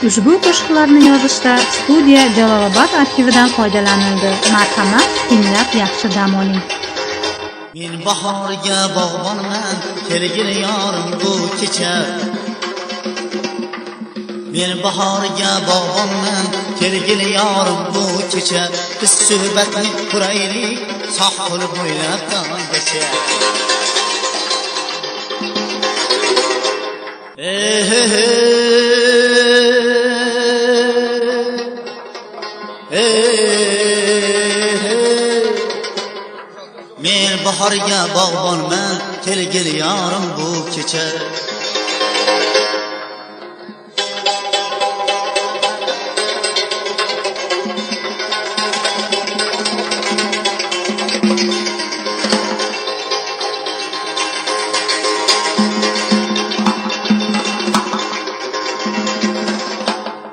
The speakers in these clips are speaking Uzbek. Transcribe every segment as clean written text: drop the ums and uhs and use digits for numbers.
Ushbu qo'shiqlarni yozishda studiya Jalolobod arxividan foydalanildi. Marhamat, tinglab yaxshi dam oling. Men bahorga bog'bonman, kelgil yorim bu kecha. Men bahorga bog'bonman, kelgil yorim bu kecha. Biz suhbatni quraylik, sohil bo'ylab tonggacha. Men bahorga bog'bonman, kelgil yorim bu kecha.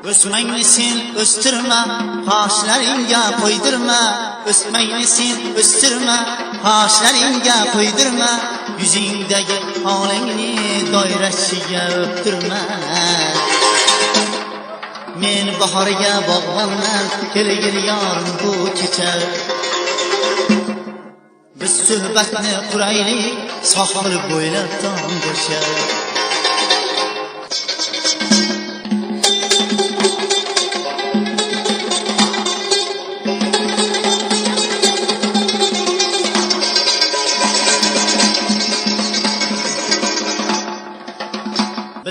O'smayni sen o'stirma, qoshlaringga qo'ydirma. O'smayni sen o'stirma, qoshlaringga qo'ydirma. Yuzingdagi holingni doirasiga o'ptirma. Men bahorga bog'bonman, kelgil yorim bu kecha. Biz suhbatni quraylik, sohil bo'ylab tonggacha.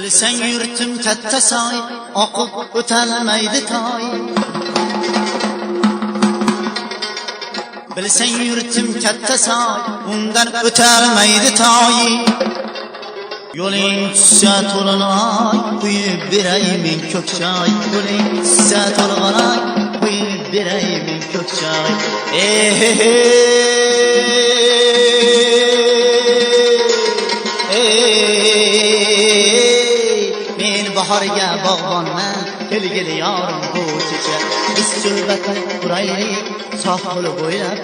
Bilsang yurtim katta soy, oqib o'talmaydi toy. Bilsang yurtim katta soy, undan o'talmaydi toy. Yo'ling tushsa to'lg'anoy, quyib beray men ko'k choy. Yo'ling tushsa to'lg'anoy, quyib beray men ko'k choy. Bahorga bog'bonman, kelgil yorim bu kecha. Biz suhbatni quraylik, sohil bo'ylab